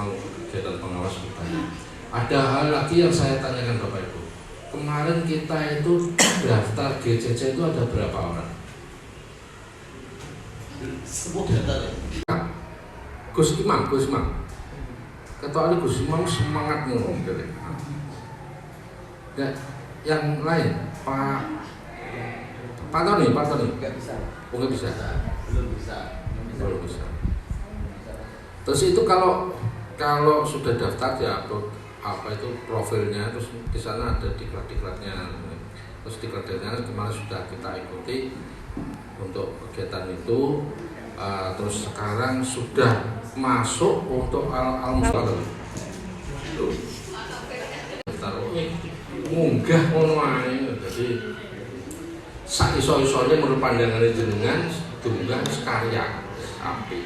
mau kegiatan pengawas kita. Ada hal lagi yang saya tanyakan Bapak Ibu. Kemarin kita itu daftar GCC itu ada berapa orang? Sebut data ya. Gus Imam. Ketua Gus Imam semangat ngomong gitu. Ya, yang lain Pak Tony. Nggak bisa. Oh, nggak bisa. Belum bisa. Terus itu kalau sudah daftar ya apa itu profilnya, terus di sana ada diklat-diklatnya. Terus diklat-diklatnya kemarin sudah kita ikuti untuk kegiatan itu. Terus sekarang sudah masuk untuk al-mustalah. Munggah ngono ae. Jadi sak iso-isone menurut pandangan jenengan dunggah sekarya api.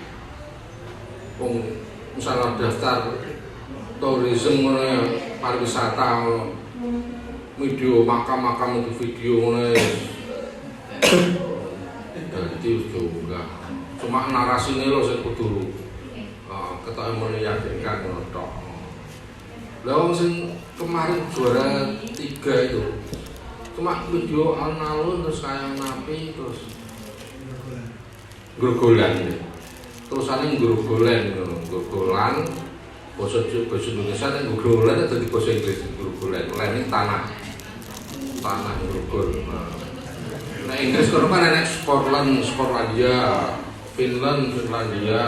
Wong misalnya daftar tourism ngono ya, pariwisata video makam-makam itu video ngono. Jadi juga cuma narasinya lo sing kudu ketoke meyakinkan ngono tok. Lah wong sing kemarin juara 3 itu cuma video alun-alun terus kayak napi terus grogolan. Terus ane grogolan bahasa Indonesia nek grogolan dadi bahasa Inggris grogolan. Lain tanah grogol. Nah Inggris kono kan enek Skotlandia, Finlandia,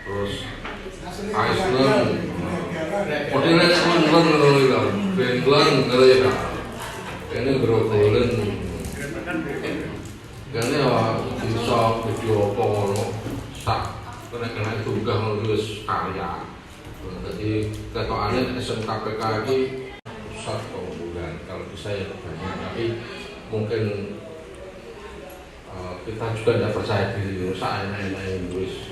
terus Iceland, modelnya Finland ngono ya. Ini grogolan. Karena bisa video apa ngono sak kena tunggah ngono wis karya. Jadi ketokane SMKPK iki pusat pengumpulan. Kalau bisa ya banyak, tapi mungkin kita juga tidak percaya diri saya main wis.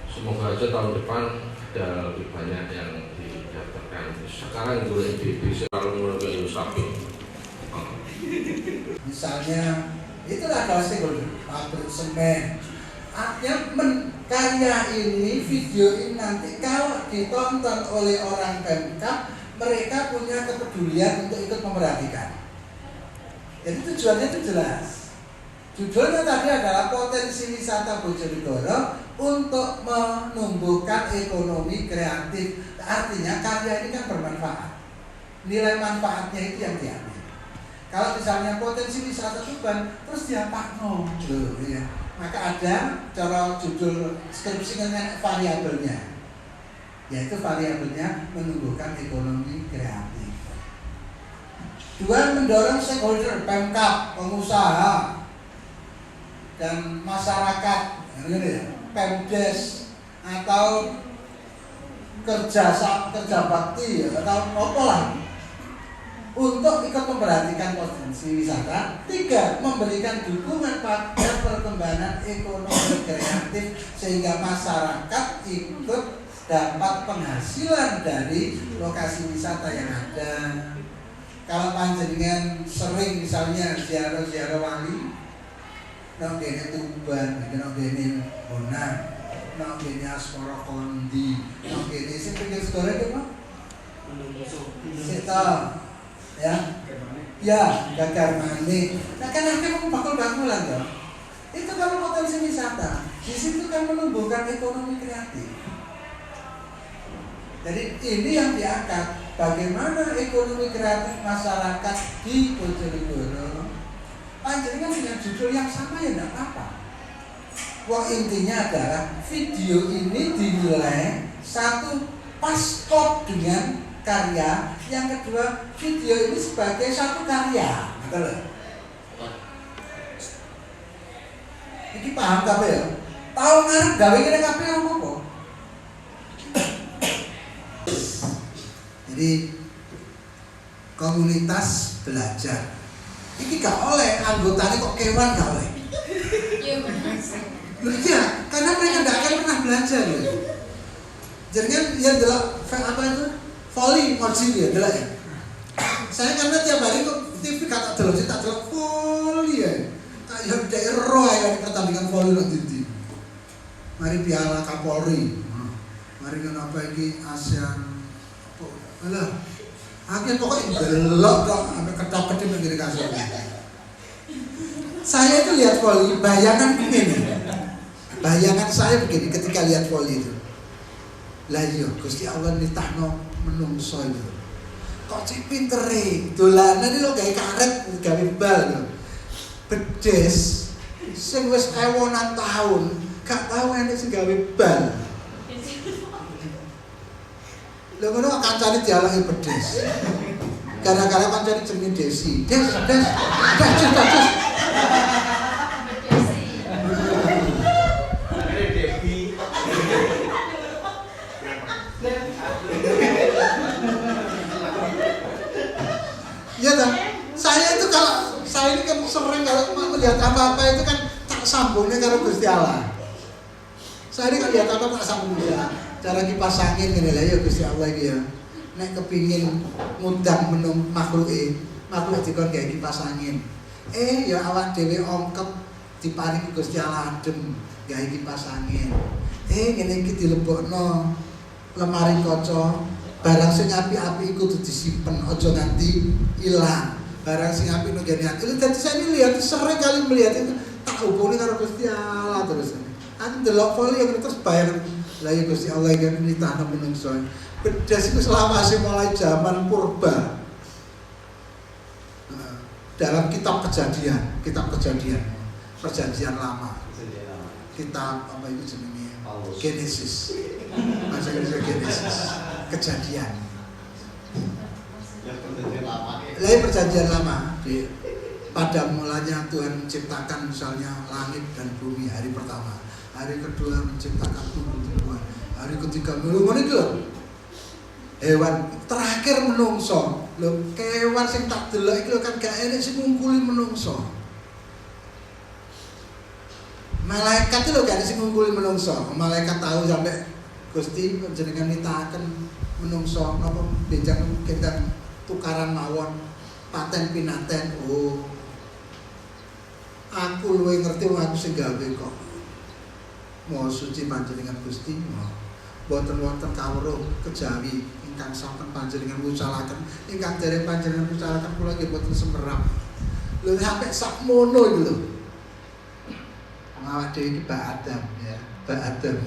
Semoga aja tahun depan ada lebih banyak yang didaftarkan. Sekarang juga IDB selalu mulai sapi. Misalnya itulah kalau stakeholder pabrik semen. Karya ini, video ini nanti kalau ditonton oleh orang Pemkab, mereka punya kepedulian untuk ikut memperhatikan. Jadi tujuannya itu jelas. Tujuannya tadi adalah potensi wisata Bojonegoro untuk menumbuhkan ekonomi kreatif. Artinya karya ini kan bermanfaat. Nilai manfaatnya itu yang diambil. Kalau misalnya potensi wisata Tuban terus diapakno loh ya. Maka ada cara judul skripsi dengan variabelnya. Yaitu variabelnya menumbuhkan ekonomi kreatif. 2, mendorong stakeholder, Pemkab, pengusaha dan masyarakat, Pemdes atau kerja bakti atau apa lah, untuk ikut memperhatikan potensi wisata. 3, memberikan dukungan pada perkembangan ekonomi kreatif sehingga masyarakat ikut dapat penghasilan dari lokasi wisata yang ada. Kalau panjenengan sering misalnya ziarah wali, nang kene Tuban, nang kene Bonang, nang kene Asmara Kondi, nang kene sing pinggir segara itu mah Sita, ya, Gagar Manik. Nah kan akhirnya bakul-bakulan toh. Itu kalau potensi wisata, di situ kan menumbuhkan ekonomi kreatif. Jadi ini yang diangkat, bagaimana ekonomi kreatif masyarakat di Bojonegoro. Panjenengan dengan judul yang sama ya tidak apa-apa. Wah intinya adalah video ini dinilai satu pas kok dengan karya, yang kedua video ini sebagai satu karya. Betul? Ini paham kabeh ya? Tahu ngarep gawe ngene kabeh apa? Jadi komunitas belajar. Ini gak oleh anggotanya kok kewan gak oleh. Iya, karena mereka gak akan pernah belajar ya. Jadi kan ya adalah apa itu? Volley moji ya, adalah ya. Saya karena tiap hari kok TV kata delok tak delok volley ya. Kayak daerah ya pertandingan volley nanti. Mari Piala Kapolri. Mari kenapa iki ASEAN apa? Alah. Akhirnya pokoknya delok kok sampai ketop-ketop begini kasur. Saya itu lihat voli, bayangan begini. Bayangan saya begini ketika lihat voli itu. Lah iya, Gusti Allah nitahno menungso itu. Kok cik pintere, dolanan lho gawe karet, gawe bal lho. Bedes sing wis ewonan tahun, gak tau enek sing gawe bal. Lho ngono kancane dialangi bedes. Gara-gara kancane jenenge Desi. Des. Iya kan? Saya itu kalau saya ini kan sering kalau melihat apa-apa itu kan tak sambungnya karo Gusti Allah. Saya ini kalau lihat apa tak sambung ya. Cara kipas angin ngene lha ya Gusti Allah iki ya. Nek kepingin ngundang menung makhluk dikon gawe kipas angin. Ya awak dhewe ongkep diparingi Gusti Allah adem gawe kipas angin. Ngene iki dilebokno lemari kaca. Barang sing api-api iku kudu disimpen, aja nganti ilang. Barang sing api nang gene ati. Dadi saya ini lihat sering kali melihat itu tak hubungi karo Gusti Allah terus. Aku ndelok voli yang terus bayar. Lah ya Gusti Allah iki nitahno menungso. Bedas itu selama mulai zaman purba. Dalam kitab kejadian, perjanjian lama. Kitab apa itu jenenge? Genesis. Bahasa Inggrisnya Genesis. Kejadian. Perjanjian lama. Pada mulanya Tuhan menciptakan misalnya langit dan bumi hari pertama. Hari kedua menciptakan tumbuh-tumbuhan. Hari ketiga ngono iki lho. Hewan terakhir menungso. Lho kewan sing tak delok iki lho kan gak enek sing ngungkuli menungso. Malaikat itu lho gak enek sing ngungkuli menungso. Malaikat tahu sampai Gusti panjenengan nitahaken menungso napa benjang kita tukaran mawon paten pinaten. Oh. Aku luwih ngerti wong aku sing gawe kok. Mau suci panjenengan Gusti, boten wonten kawruh kejawi ingkang sampun panjenengan wucalaken, ingkang dereng panjenengan wucalaken kula nggih boten semerap. Lho sampe sakmono iki lho. Awak dhewe iki Mbak Adam ya, Mbak Adam.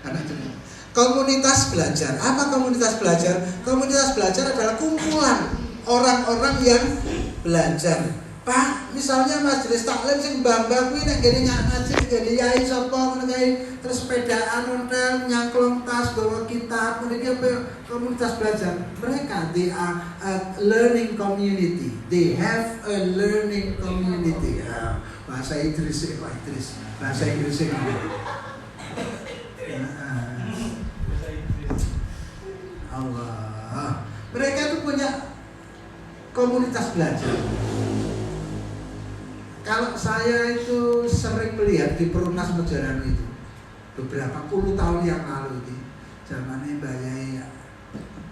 Anak jeneng. Komunitas belajar. Apa komunitas belajar? Komunitas belajar adalah kumpulan orang-orang yang belajar. Pak, misalnya majelis taklim sing mbah-mbah kuwi nek ngene ngaji ngene yai sapa ngono kae terus sepedaan ontel nyangklong tas bawa kitab niki apa komunitas belajar. Mereka they are a learning community. They have a learning community. Ya, bahasa Inggris bahasa Inggris Allah. Mereka itu punya komunitas belajar. Kalau saya itu sering melihat di Perumnas Mejaran itu beberapa puluh tahun yang lalu ini, zamannya Mbak Yai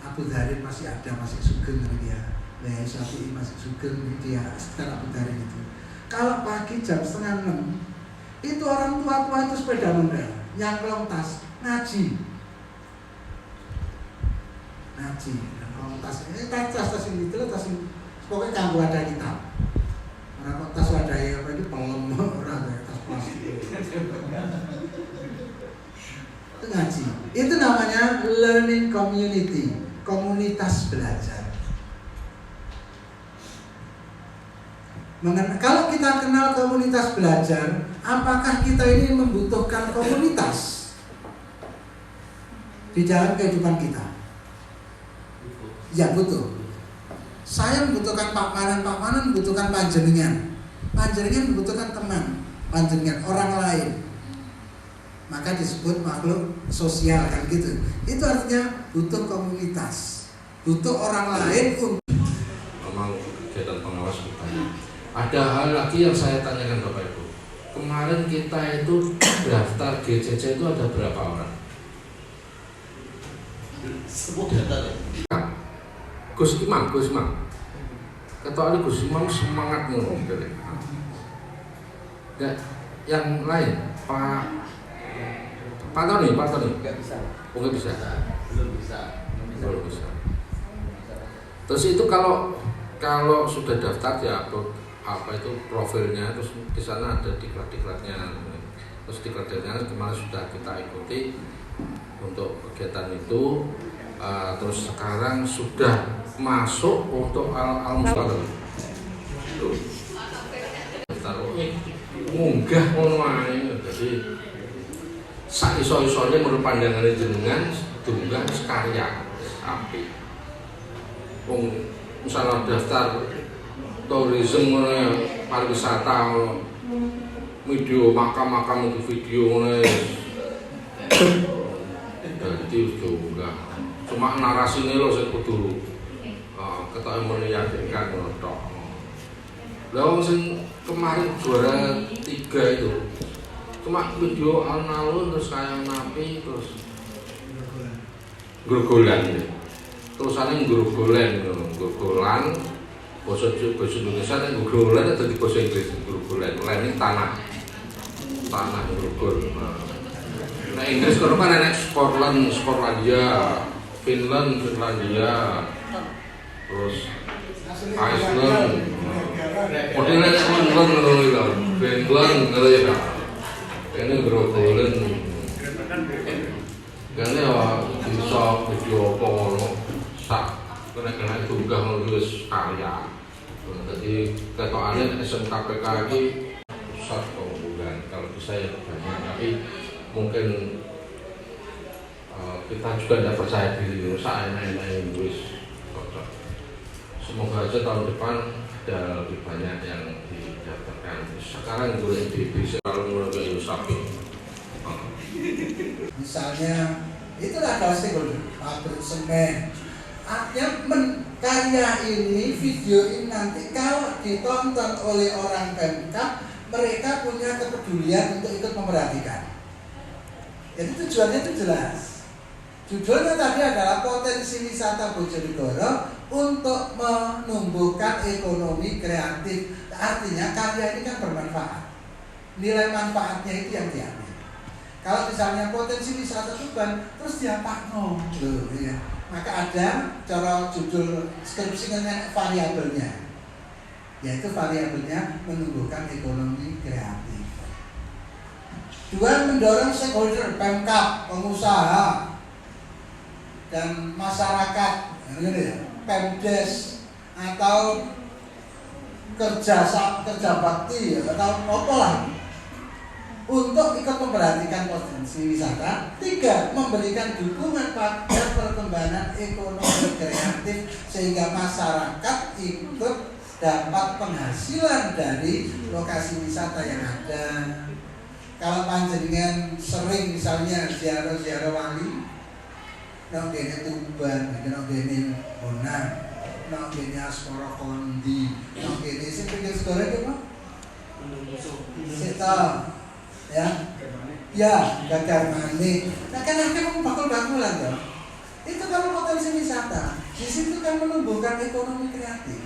Abu Dharin masih ada, masih sugeng dia, Mbak Yai Syafi'i masih sugeng dia, sekitar Abu Dharin itu. Kalau pagi jam 5:30 itu orang tua-tua itu sepeda ontel, nyangklong tas, ngaji. Kalau tas ini tas ini itu tas ini pokoknya kanggo ada kitab. Orang tas wadai apa itu pelem orang tas plastik. Itu ngaji. Itu namanya learning community, komunitas belajar. Kalau kita kenal komunitas belajar, apakah kita ini membutuhkan komunitas di dalam kehidupan kita? Ya butuh. Saya membutuhkan Pak Manan membutuhkan panjenengan membutuhkan teman, panjenengan orang lain. Maka disebut makhluk sosial kan gitu. Itu artinya butuh komunitas, butuh orang lain untuk. Memang kegiatan pengawas kita. Ada hal lagi yang saya tanyakan Bapak Ibu. Kemarin kita itu daftar GCC itu ada berapa orang? Sebut data deh. Gus Imam. Ketua Gus Imam semangat ngomong. Yang lain Pak Pak Tony. Nggak bisa. Oh, nggak bisa. Belum bisa. Belum bisa. Terus itu kalau sudah daftar ya apa itu profilnya, terus di sana ada diklat-diklatnya. Terus diklat-diklatnya kemarin sudah kita ikuti untuk kegiatan itu. Terus sekarang sudah masuk untuk al-mustalah. Munggah ngono ae. Jadi sak iso-isone menurut pandangane jenengan tunggal sekarya apik. Wong misalnya daftar tourism ngono pariwisata video makam-makam itu video ngono. Jadi juga cuma narasine lho sing kudu ketoke meyakinkan ngono tok. Lah wong sing kemarin juara 3 itu cuma video alun-alun terus kayak napi terus grogolan ya. Terusane grogolan bahasa Indonesia nek grogolan atau di bahasa Inggris grogolan lain tanah grogol. Nah Inggris kalau kan enak Skotlandia, Finlandia, terus Iceland, modelnya Finland gitu ya. Ini grogolan, karena bisa video apa sak kena tunggah nulis karya. Jadi ketokannya SMKPK ini pusat pengumpulan. Kalau bisa ya banyak, tapi mungkin kita juga tidak percaya diri saya main nulis. Semoga aja tahun depan ada lebih banyak yang didaftarkan. Sekarang gue bisa kalau mulai sapi. Misalnya itulah kalau stakeholder pabrik semen. Karya ini, video ini nanti kalau ditonton oleh orang Pemkab, mereka punya kepedulian untuk ikut memperhatikan. Jadi tujuannya itu jelas. Judulnya tadi adalah potensi wisata Bojonegoro untuk menumbuhkan ekonomi kreatif. Artinya karya ini kan bermanfaat. Nilai manfaatnya itu yang diambil. Kalau misalnya potensi wisata Tuban terus diapakno loh ya. Maka ada cara judul skripsinya variabelnya. Yaitu variabelnya menumbuhkan ekonomi kreatif. 2, mendorong stakeholder Pemkab, pengusaha dan masyarakat, Pemdes atau kerja bakti atau apa lah untuk ikut memperhatikan potensi wisata. 3, memberikan dukungan pada perkembangan ekonomi kreatif sehingga masyarakat ikut dapat penghasilan dari lokasi wisata yang ada. Kalau panjenengan sering misalnya ziarah wali, nang kene Tuban, nang kene Bonang, nang kene Asmara Kondi, nang kene sing pinggir segara itu apa? Seta, ya, Gagar Manik. Nah kan akhirnya bakul-bakulan toh. Itu kalau potensi wisata, di situ kan menumbuhkan ekonomi kreatif.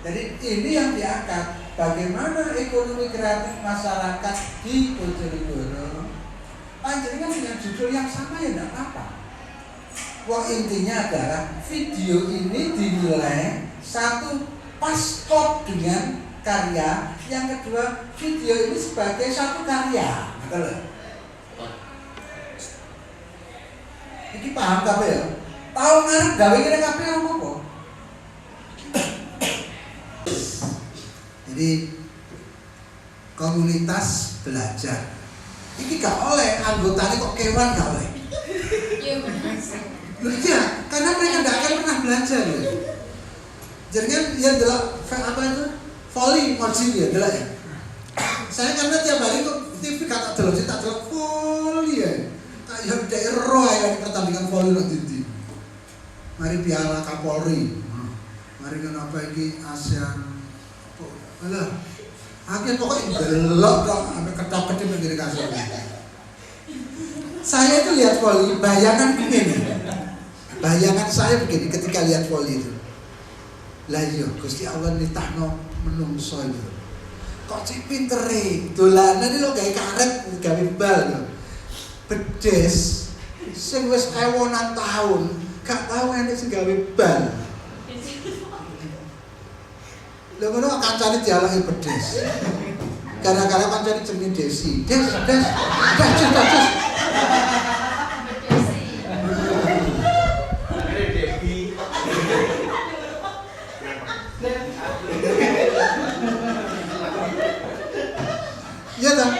Jadi ini yang diangkat, bagaimana ekonomi kreatif masyarakat di Bojonegoro. Panjenengan dengan judul yang sama ya tidak apa-apa. Wah intinya adalah video ini dinilai satu pas kok dengan karya, yang kedua video ini sebagai satu karya. Betul? Ini paham kabeh ya? Tahu ngarep gawe kene kabeh apa? Jadi komunitas belajar. Ini gak oleh anggotanya kok kewan gak oleh. Iya, karena mereka gak akan pernah belajar ya. Jadi kan ya adalah apa itu volley moji ya adalah ya. Saya karena tiap hari kok TV kata delok tak delok volley ya. Kayak daerah yang pertandingan volley nanti. Mari Piala Kapolri. Mari kenapa ini ASEAN. Alah, akhirnya pokoknya belok kok sampai ketok-ketok menjadi kasur. Saya itu lihat voli, bayangan begini. Bayangan saya begini ketika lihat voli itu. Lah iya, Gusti Allah nitahno menungso itu. kok cik pintere dolanan iki lho gawe karet gawe bal lho. Bedes sing wis ewonan taun gak tau enek sing gawe bal. Lha ngono kancane dialaki bedes. Gara-gara kancane jenenge Desi. Des. Iya kan?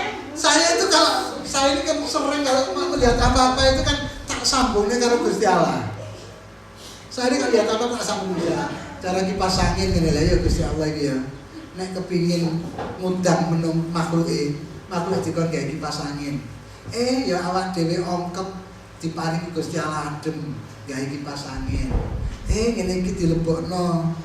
Saya ini kan sering kalau melihat apa-apa itu kan tak sambungnya karo Gusti Allah. Saya ini kan lihat apa tak sambungnya. Cara kipas angin ngene lho ya Gusti Allah iki ya. Nek kepingin ngundang menung makhluk dikon gawe kipas angin. Ya awak dhewe ongkep diparingi Gusti Allah adem gawe kipas angin. Ngene iki dilebokno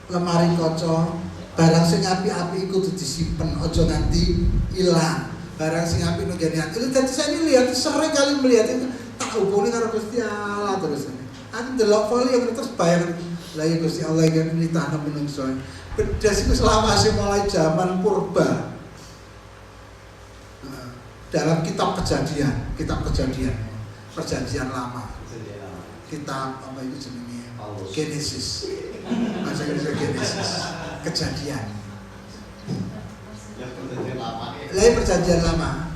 lemari kaca. Barang sing apik-apik iku kudu disimpen, aja nganti ilang. Barang sing apik nang gene ati. Dadi saya ini lihat sering kali melihat itu tak hubungi karo Gusti Allah terus. Aku ndelok foli yang terus bayang lah ya Gusti Allah iki nitahno menungso. Bedas iku selawase mulai zaman purba. Dalam kitab kejadian, perjanjian lama. Kitab apa itu jenenge? Genesis. Bahasa Inggrisnya Genesis. Kejadian. Perjanjian lama.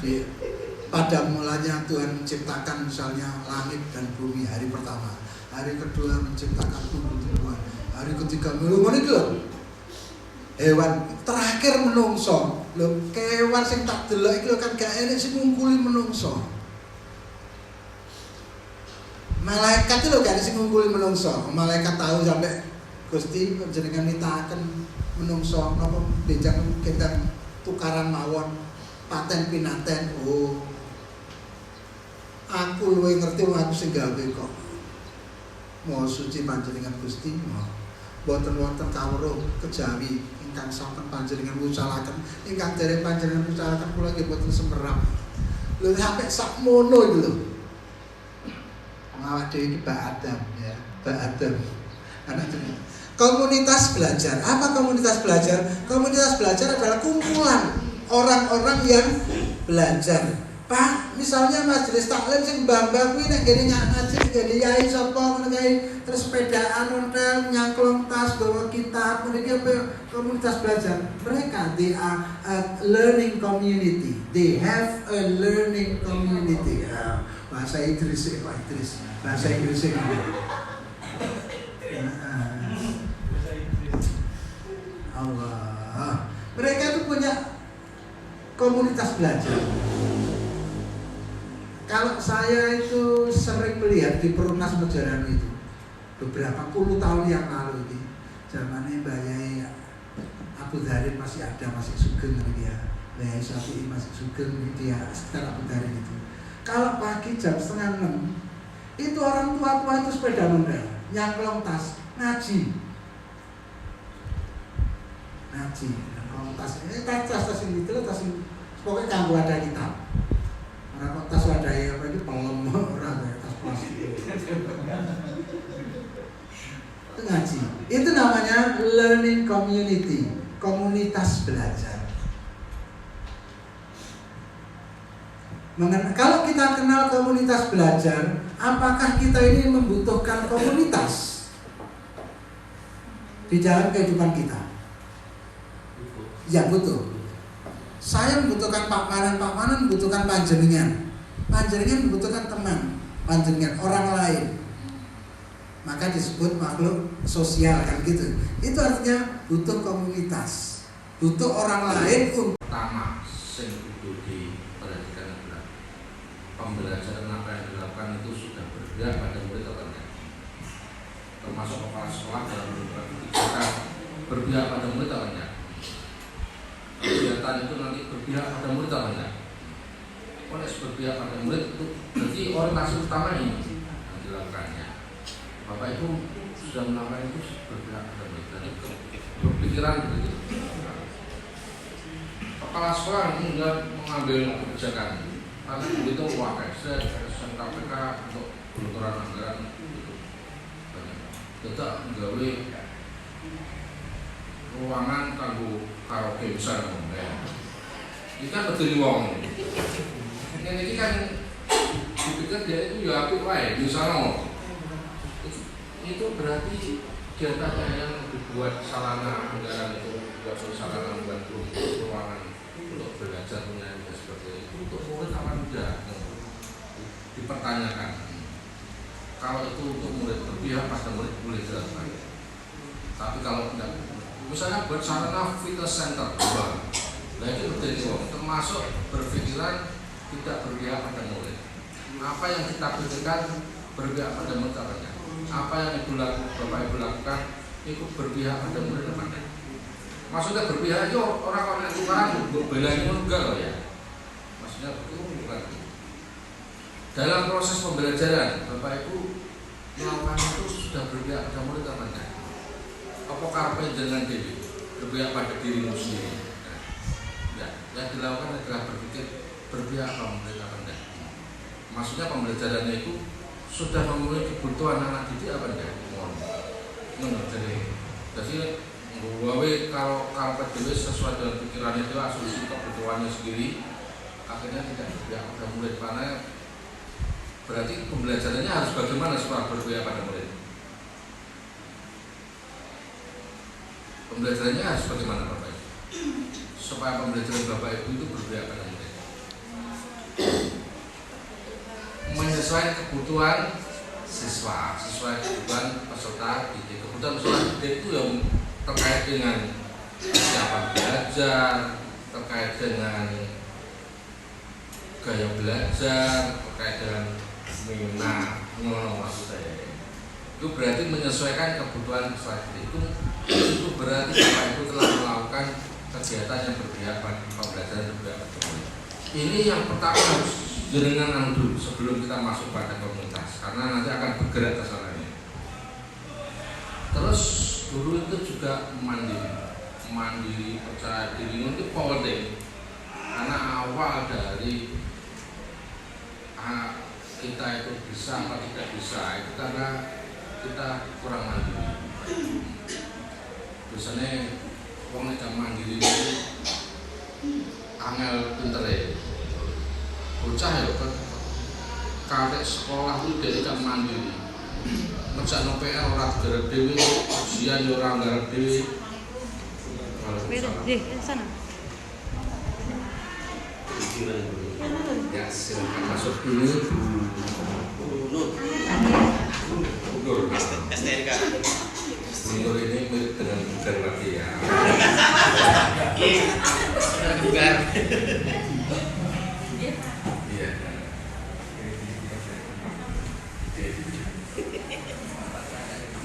Pada mulanya Tuhan menciptakan misalnya langit dan bumi hari pertama. Hari kedua menciptakan tumbuh-tumbuhan. Hari ketiga ngono iki lho. Hewan terakhir menungso. Lho kewan sing tak delok iki lho kan gak enek sing ngungkuli menungso. Malaikat itu lho gak enek sing ngungkuli menungso. Malaikat tahu sampai Gusti panjenengan nitahaken menungso napa benjang kendang tukaran mawon paten pinaten. Aku luwih ngerti wong aku sing gawe kok. Mau suci panjenengan Gusti, boten wonten kawruh kejawi ingkang sampun panjenengan wucalaken, ingkang dereng panjenengan wucalaken kula nggih boten semerap. Lho sampe sakmono iki lho. Awak dhewe iki Mbak Adam ya, Mbak Adam. Anak jeneng. Komunitas belajar. Apa komunitas belajar? Komunitas belajar adalah kumpulan orang-orang yang belajar. Pak, misalnya majelis taklim sing mbah-mbah kuwi nek ngene ngaji ngene yai sapa ngono kae terus sepedaan ontel nyangklong tas bawa kitab niki apa komunitas belajar. Mereka they are a learning community. They have a learning community. Bahasa Inggris bahasa Inggris. Allah. Mereka itu punya komunitas belajar. Kalau saya itu sering melihat di Perumnas Mejaran itu beberapa puluh tahun yang lalu ini, zamannya Mbak Yai Abu Dharin masih ada, masih sugeng dia, Mbak Yai Syafi'i masih sugeng dia, sekitar Abu Dharin itu. Kalau pagi jam 5:30 itu orang tua-tua itu sepeda ontel, nyangklong tas, ngaji, kalau tas ini tas ini itu tas ini pokoknya kanggo ada kitab. Orang tas wadai apa itu pelem orang tas plastik. Itu ngaji. Itu namanya learning community, komunitas belajar. Kalau kita kenal komunitas belajar, apakah kita ini membutuhkan komunitas di dalam kehidupan kita? Ya butuh. Saya membutuhkan Pak Manan membutuhkan panjenengan membutuhkan teman, panjenengan orang lain. Maka disebut makhluk sosial kan gitu. Itu artinya butuh komunitas, butuh orang lain untuk pertama sing kudu diperhatikan adalah pembelajaran apa yang dilakukan itu sudah berpihak pada murid atau tidak. Termasuk kepala sekolah dalam beberapa kita berpihak pada murid atau tidak. Kegiatan itu nanti berpihak pada murid atau tidak? Oleh berpihak pada murid itu berarti orientasi utama ini yang dilakukannya. Bapak Ibu sudah melakukan itu berpihak pada murid. Jadi berpikiran begitu. Kepala sekolah enggak mengambil kebijakan. Karena begitu Wakil KPK untuk pengaturan anggaran itu tetap menggawe ruangan kanggo karaoke besar ya. Ini kan betul wong. Ini kan dipikir dia itu ya apik wae, misalnya itu berarti diantaranya yang dibuat sarana anggaran itu buat sarana membuat ruangan untuk belajar menyanyi seperti itu untuk murid apa tidak dipertanyakan. Kalau itu untuk murid berpihak pada murid boleh dilakukan. Tapi kalau tidak, misalnya buat sarana fitness center, nah itu berarti termasuk berpikiran tidak berpihak pada murid. Apa yang kita pikirkan berpihak pada murid apa? Apa yang Bapak Ibu lakukan itu berpihak pada murid apa? Maksudnya berpihak itu orang itu kan belain enggak loh ya. Maksudnya itu bukan. Dalam proses pembelajaran Bapak Ibu melakukan itu sudah berpihak pada murid apa enggak? Apa karpe dengan diri berpihak pada dirimu sendiri? Nah, yang dilakukan adalah berpikir berpihak pada murid apa enggak? Maksudnya pembelajarannya itu sudah memenuhi kebutuhan anak didik apa enggak? Jadi kalau PDW sesuai dengan pikiran itu asumsi kebutuhannya sendiri, akhirnya tidak berpihak pada murid. Karena berarti pembelajarannya harus bagaimana supaya berpihak pada murid? Pembelajarannya harus bagaimana Bapak Ibu? Supaya pembelajaran Bapak Ibu itu berpihak pada murid. Menyesuaikan kebutuhan siswa, sesuai kebutuhan peserta didik. Kebutuhan peserta didik itu yang terkait dengan kesiapan belajar, terkait dengan gaya belajar, terkait dengan minat, maksud saya. Itu berarti menyesuaikan kebutuhan peserta didik. Itu berarti Bapak Ibu telah melakukan kegiatan yang berpihak pada pembelajaran berpihak pada murid. Ini yang pertama harus jenengan dulu sebelum kita masuk pada komunitas, karena nanti akan bergerak ke sana. Terus guru itu juga mandiri, percaya diri itu penting, karena awal dari kita itu bisa atau tidak bisa itu karena kita kurang mandiri. Biasanya orang yang mandiri itu angel pintere. Bocah ya kan karek sekolah itu dari kan mandiri. Ngerjakno PR ora garap dhewe, ujian yo ora garap dhewe. Di sana. Ya, silakan masuk dulu. Nur. STNK. Nur ini mirip dengan bukan lagi ya. Bukan. Iya.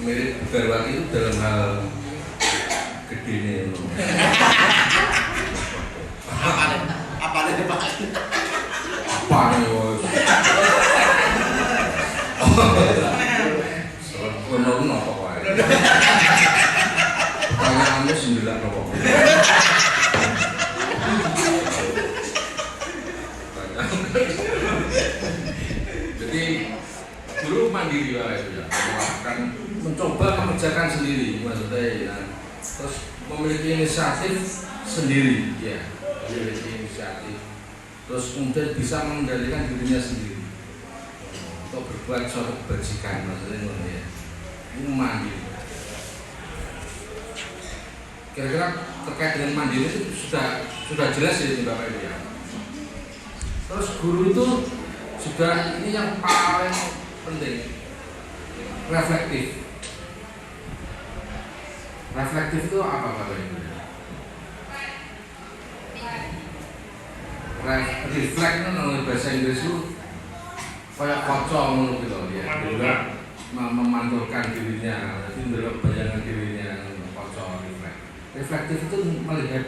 Mirip Darwati itu dalam hal gede nih. Apa nih Pak? Apa nih bos? Soalnya nopo wae. Pertanyaannya 9 nopo. Jadi guru mandiri lah itu ya, akan mencoba mengerjakan sendiri maksudnya ya. Terus memiliki inisiatif sendiri ya, memiliki inisiatif. Terus kemudian bisa mengendalikan dirinya sendiri untuk berbuat suatu kebajikan maksudnya ya. Ini mandiri. Kira-kira terkait dengan mandiri itu sudah jelas ya Bapak Ibu ya. Terus guru itu juga ini yang paling penting, reflektif. Reflektif itu apa Bapak Ibu? Reflect itu menurut bahasa Inggris itu kayak kocok menurut gitu ya. Juga memantulkan dirinya, jadi menurut bayangan dirinya kocok reflect. Reflektif itu melihat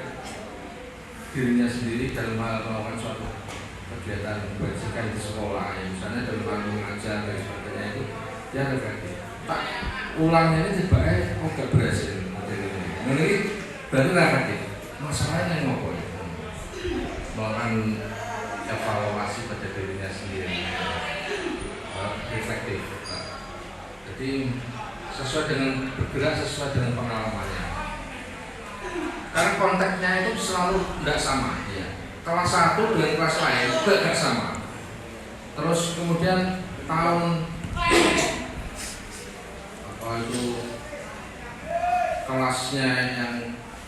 dirinya sendiri dalam hal melakukan suatu kegiatan kebajikan di sekolah, ya, misalnya dalam hal mengajar dan sebagainya itu dia reflektif. Tak ulangnya ini tiba-tiba kok gak berhasil ini berarti reflektif. Masalahnya yang ngopo ya? Melakukan evaluasi pada dirinya sendiri, reflektif. Jadi sesuai dengan bergerak sesuai dengan pengalamannya. Karena konteksnya itu selalu tidak sama, ya. kelas 1 dengan kelas lain juga nggak sama. Terus kemudian tahun apa itu kelasnya yang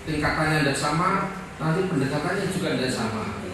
tingkatannya tidak sama, nanti pendekatannya juga tidak sama.